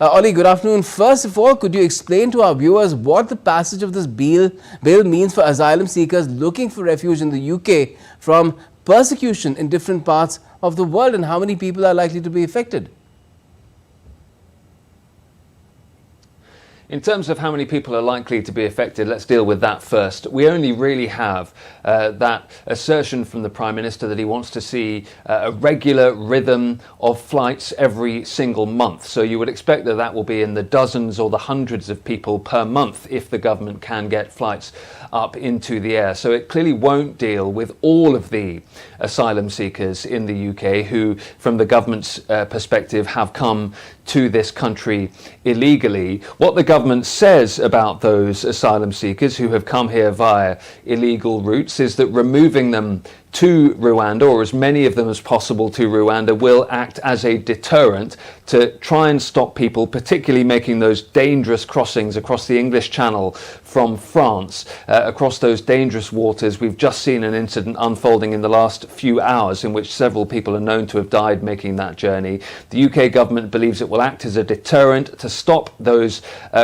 Ollie, good afternoon. First of all, could you explain to our viewers what the passage of this bill means for asylum seekers looking for refuge in the UK from persecution in different parts of the world, and how many people are likely to be affected? In terms of how many people are likely to be affected, let's deal with that first. We only really have that assertion from the Prime Minister that he wants to see a regular rhythm of flights every single month. So you would expect that that will be in the dozens or the hundreds of people per month if the government can get flights up into the air. So it clearly won't deal with all of the asylum seekers in the UK who, from the government's perspective, have come to this country illegally. What the government says about those asylum seekers who have come here via illegal routes is that removing them to Rwanda, or as many of them as possible to Rwanda, will act as a deterrent to try and stop people, particularly making those dangerous crossings across the English Channel from France, across those dangerous waters. We've just seen an incident unfolding in the last few hours in which several people are known to have died making that journey. The UK government believes it will act as a deterrent to stop those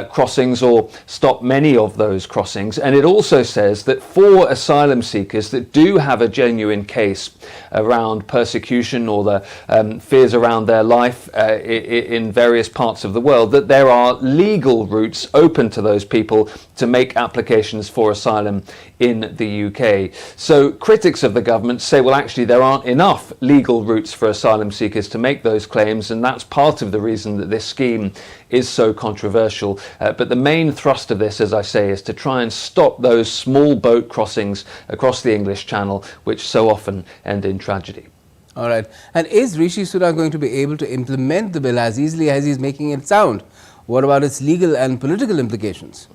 crossings, or stop many of those crossings. And it also says that for asylum seekers that do have a genuine case around persecution or the fears around their life in various parts of the world, that there are legal routes open to those people to make applications for asylum in the UK. So critics of the government say, well, actually there aren't enough legal routes for asylum seekers to make those claims, and that's part of the reason that this scheme is so controversial. But the main thrust of this, as I say, is to try and stop those small boat crossings across the English Channel, which so often end in tragedy. All right. And is Rishi Sunak going to be able to implement the bill as easily as he's making it sound? What about its legal and political implications?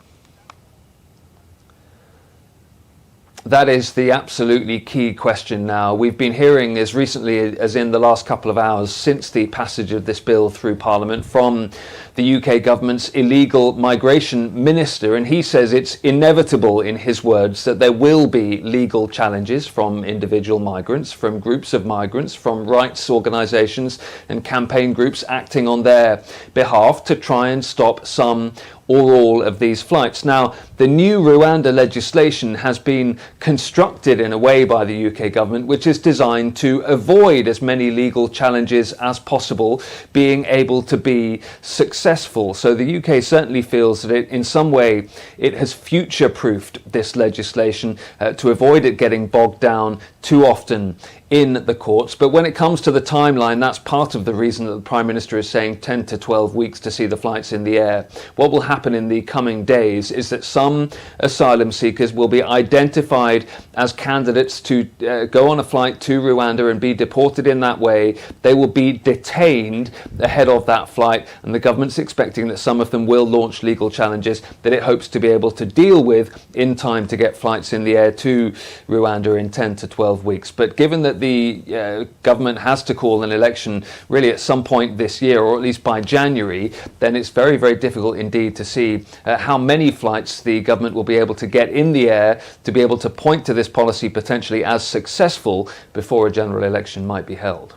That is the absolutely key question now. We've been hearing as recently as in the last couple of hours since the passage of this bill through Parliament from the UK government's illegal migration minister, and he says it's inevitable, in his words, that there will be legal challenges from individual migrants, from groups of migrants, from rights organisations and campaign groups acting on their behalf to try and stop some or all of these flights. Now, the new Rwanda legislation has been constructed in a way by the UK government which is designed to avoid as many legal challenges as possible being able to be successful. So the UK certainly feels that in some way it has future-proofed this legislation to avoid it getting bogged down too often in the courts. But when it comes to the timeline, that's part of the reason that the Prime Minister is saying 10 to 12 weeks to see the flights in the air. What will happen in the coming days is that some asylum seekers will be identified as candidates to go on a flight to Rwanda and be deported in that way. They will be detained ahead of that flight, and the government's expecting that some of them will launch legal challenges that it hopes to be able to deal with in time to get flights in the air to Rwanda in 10 to 12 weeks. But given that the government has to call an election really at some point this year, or at least by January, then it's very, very difficult indeed to see how many flights the government will be able to get in the air to be able to point to this policy potentially as successful before a general election might be held.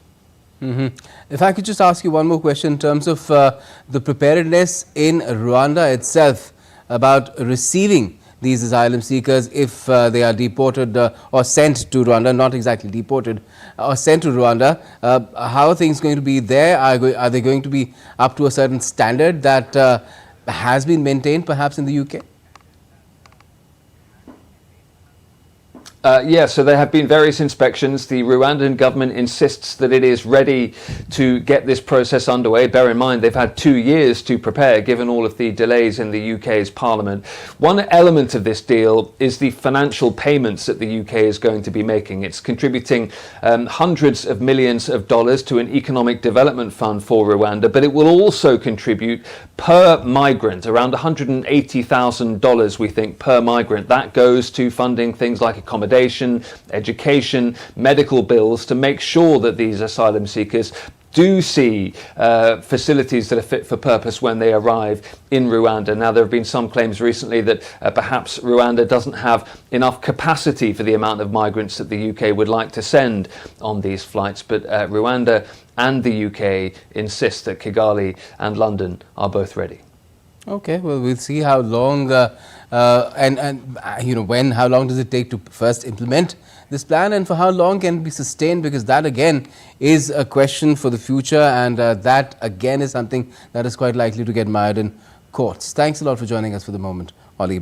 If I could just ask you one more question in terms of the preparedness in Rwanda itself about receiving these asylum seekers if they are deported or sent to Rwanda, not exactly deported, or sent to Rwanda. How are things going to be there? Are they going to be up to a certain standard that has been maintained perhaps in the UK? Yeah, so there have been various inspections. The Rwandan government insists that it is ready to get this process underway. Bear in mind, they've had 2 years to prepare, given all of the delays in the UK's parliament. One element of this deal is the financial payments that the UK is going to be making. It's contributing hundreds of millions of dollars to an economic development fund for Rwanda, but it will also contribute per migrant, around $180,000, we think, per migrant. That goes to funding things like accommodation, education, medical bills, to make sure that these asylum seekers do see facilities that are fit for purpose when they arrive in Rwanda. Now, there have been some claims recently that perhaps Rwanda doesn't have enough capacity for the amount of migrants that the UK would like to send on these flights, but Rwanda and the UK insist that Kigali and London are both ready. Okay, well, we'll see how long how long does it take to first implement this plan, and for how long can it be sustained, because that again is a question for the future, and that again is something that is quite likely to get mired in courts. Thanks a lot for joining us for the moment, Ollie.